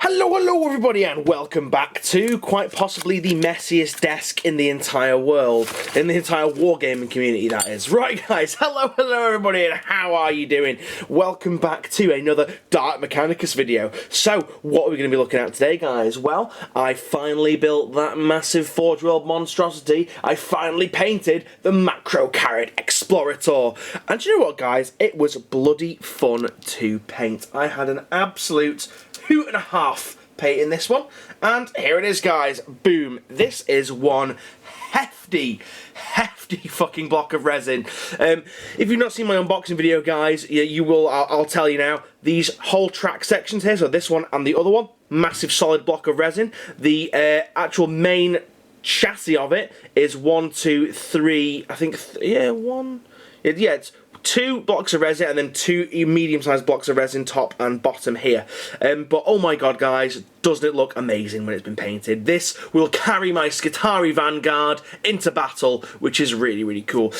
Hello everybody, and welcome back to quite possibly the messiest desk in the entire world, in the entire wargaming community, that is. Right guys, hello everybody, and how are you doing? Welcome back to another Dark Mechanicus video. So, what are we going to be looking at today, guys? Well, I finally built that massive Forge World monstrosity. I finally painted the Macrocarid Exploritor. And do you know what, guys? It was bloody fun to paint. I had an absolute hoot and a half painting this one, and here it is, guys. Boom. This is one hefty fucking block of resin. If you've not seen my unboxing video, guys, you will. I'll tell you now, these whole track sections here, so this one and the other one, massive solid block of resin. The actual main chassis of it is 1, 2, 3, I think, it's 2 blocks of resin and then 2 medium-sized blocks of resin top and bottom here. But oh my god, guys, doesn't it look amazing when it's been painted? This will carry my Scutari Vanguard into battle, which is really cool.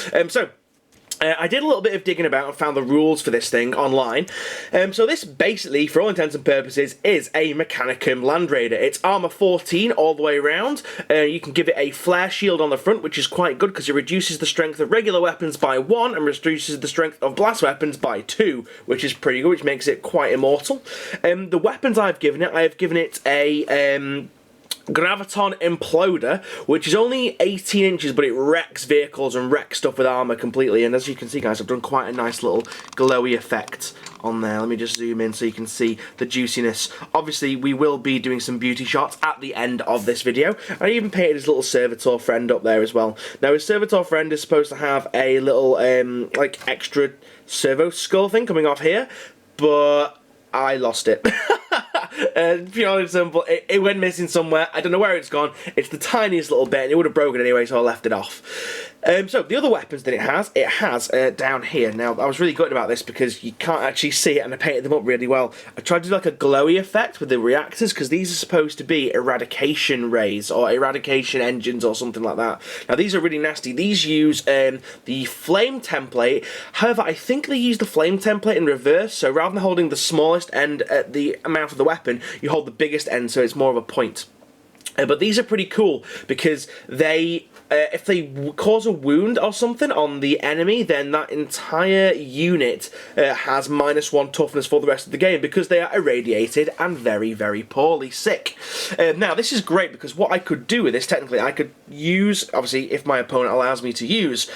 I did a little bit of digging about and found the rules for this thing online. So this basically, for all intents and purposes, is a mechanicum landraider. It's armor 14 all the way around. You can give it a flare shield on the front, which is quite good because it reduces the strength of regular weapons by 1 and reduces the strength of blast weapons by 2, which is pretty good, which makes it quite immortal. The weapons I have given it a Graviton Imploder, which is only 18 inches, but it wrecks vehicles and wrecks stuff with armor completely. And as you can see, guys, I've done quite a nice little glowy effect on there. Let me just zoom in so you can see the juiciness. Obviously, we will be doing some beauty shots at the end of this video. I even painted his little servitor friend up there as well. Now, his servitor friend is supposed to have a little, like, extra servo skull thing coming off here, but I lost it. Pure and simple, it went missing somewhere. I don't know where it's gone. It's the tiniest little bit, and it would have broken anyway, so I left it off. So the other weapons that it has down here. Now, I was really good about this because you can't actually see it, and I painted them up really well. I tried to do like a glowy effect with the reactors because these are supposed to be eradication rays or eradication engines or something like that. Now, these are really nasty. These use the flame template. However, I think they use the flame template in reverse. So rather than holding the smallest end at the amount of the weapon, you hold the biggest end, so it's more of a point. But these are pretty cool because they, if they cause a wound or something on the enemy, then that entire unit has -1 toughness for the rest of the game because they are irradiated and very poorly sick. Now, this is great because what I could do with this, technically, I could use, obviously, if my opponent allows me to use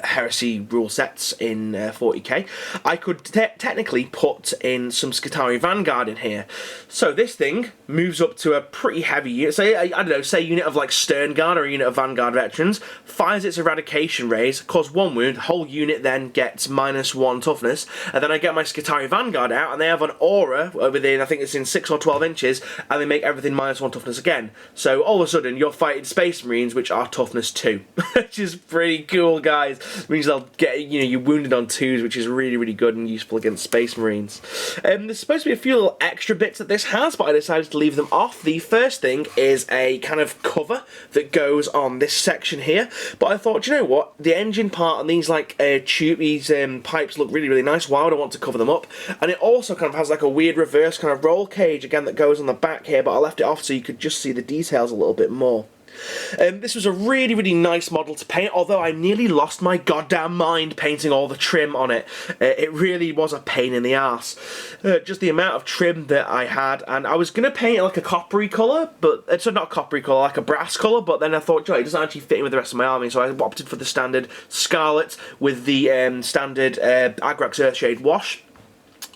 heresy rule sets in 40k, I could technically put in some Scutari Vanguard in here. So this thing moves up to a pretty heavy unit, say, I don't know, say a unit of like Stern Guard or a unit of Vanguard veterans, fires its eradication rays, cause 1 wound, whole unit then gets -1 toughness, and then I get my Scutari Vanguard out, and they have an aura within, I think it's in 6 or 12 inches, and they make everything -1 toughness again. So all of a sudden, you're fighting Space Marines, which are toughness 2, which is pretty cool, guys. It means they'll get, you wounded on 2s, which is really good and useful against Space Marines. There's supposed to be a few little extra bits that this has, but I decided to leave them off. The first thing is a kind of cover that goes on this section here, but I thought, you know what, the engine part and these like these pipes look really nice. Why would I want to cover them up? And it also kind of has like a weird reverse kind of roll cage again that goes on the back here, but I left it off so you could just see the details a little bit more. This was a really nice model to paint, although I nearly lost my goddamn mind painting all the trim on it. It really was a pain in the arse. Just the amount of trim that I had, and I was going to paint it like a coppery colour, but it's not coppery colour, like a brass colour, but then I thought, it doesn't actually fit in with the rest of my army, so I opted for the standard scarlet with the standard Agrax Earthshade wash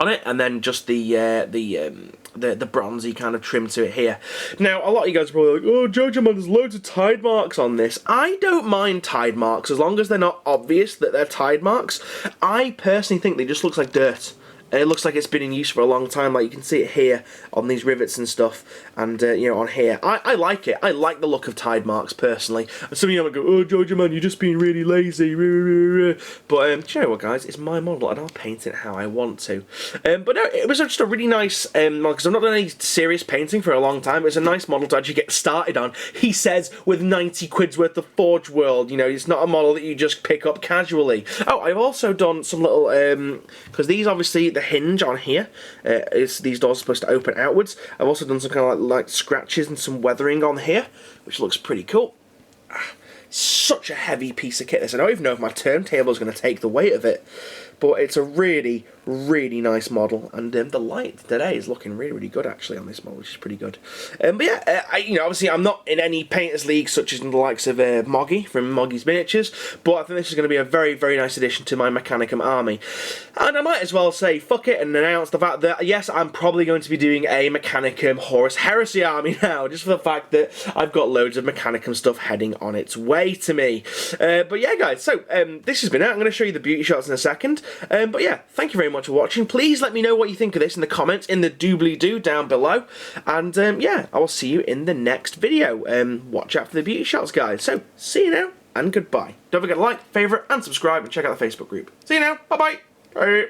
on it, and then just the bronzy kind of trim to it here. Now, a lot of you guys are probably like, oh, Jojo man, there's loads of tide marks on this. I don't mind tide marks, as long as they're not obvious that they're tide marks. I personally think they just look like dirt. It looks like it's been in use for a long time, like you can see it here on these rivets and stuff, and on here. I like it. I like the look of tide marks personally. And some of you might go, oh, Georgia man, you're just being really lazy. But do you know what, guys? It's my model, and I'll paint it how I want to. But no, it was just a really nice model, because I've not done any serious painting for a long time. It was a nice model to actually get started on. He says with 90 quid's worth of Forge World. It's not a model that you just pick up casually. Oh, I've also done some little because these obviously the hinge on here. These doors are supposed to open outwards. I've also done some kind of like scratches and some weathering on here, which looks pretty cool. Such a heavy piece of kit this. I don't even know if my turntable is going to take the weight of it, but it's a really, really nice model, and the light today is looking really, really good actually on this model, which is pretty good. But yeah, obviously I'm not in any painters league such as the likes of Moggy from Moggy's Miniatures, but I think this is going to be a very, very nice addition to my Mechanicum army. And I might as well say fuck it and announce the fact that yes, I'm probably going to be doing a Mechanicum Horus Heresy army now, just for the fact that I've got loads of Mechanicum stuff heading on its way to me. But yeah, guys, so this has been it. I'm going to show you the beauty shots in a second. But yeah, thank you very much for watching. Please let me know what you think of this in the comments, in the doobly-doo down below. And yeah, I will see you in the next video. Watch out for the beauty shots, guys. So, see you now, and goodbye. Don't forget to like, favourite, and subscribe, and check out the Facebook group. See you now. Bye-bye. Bye.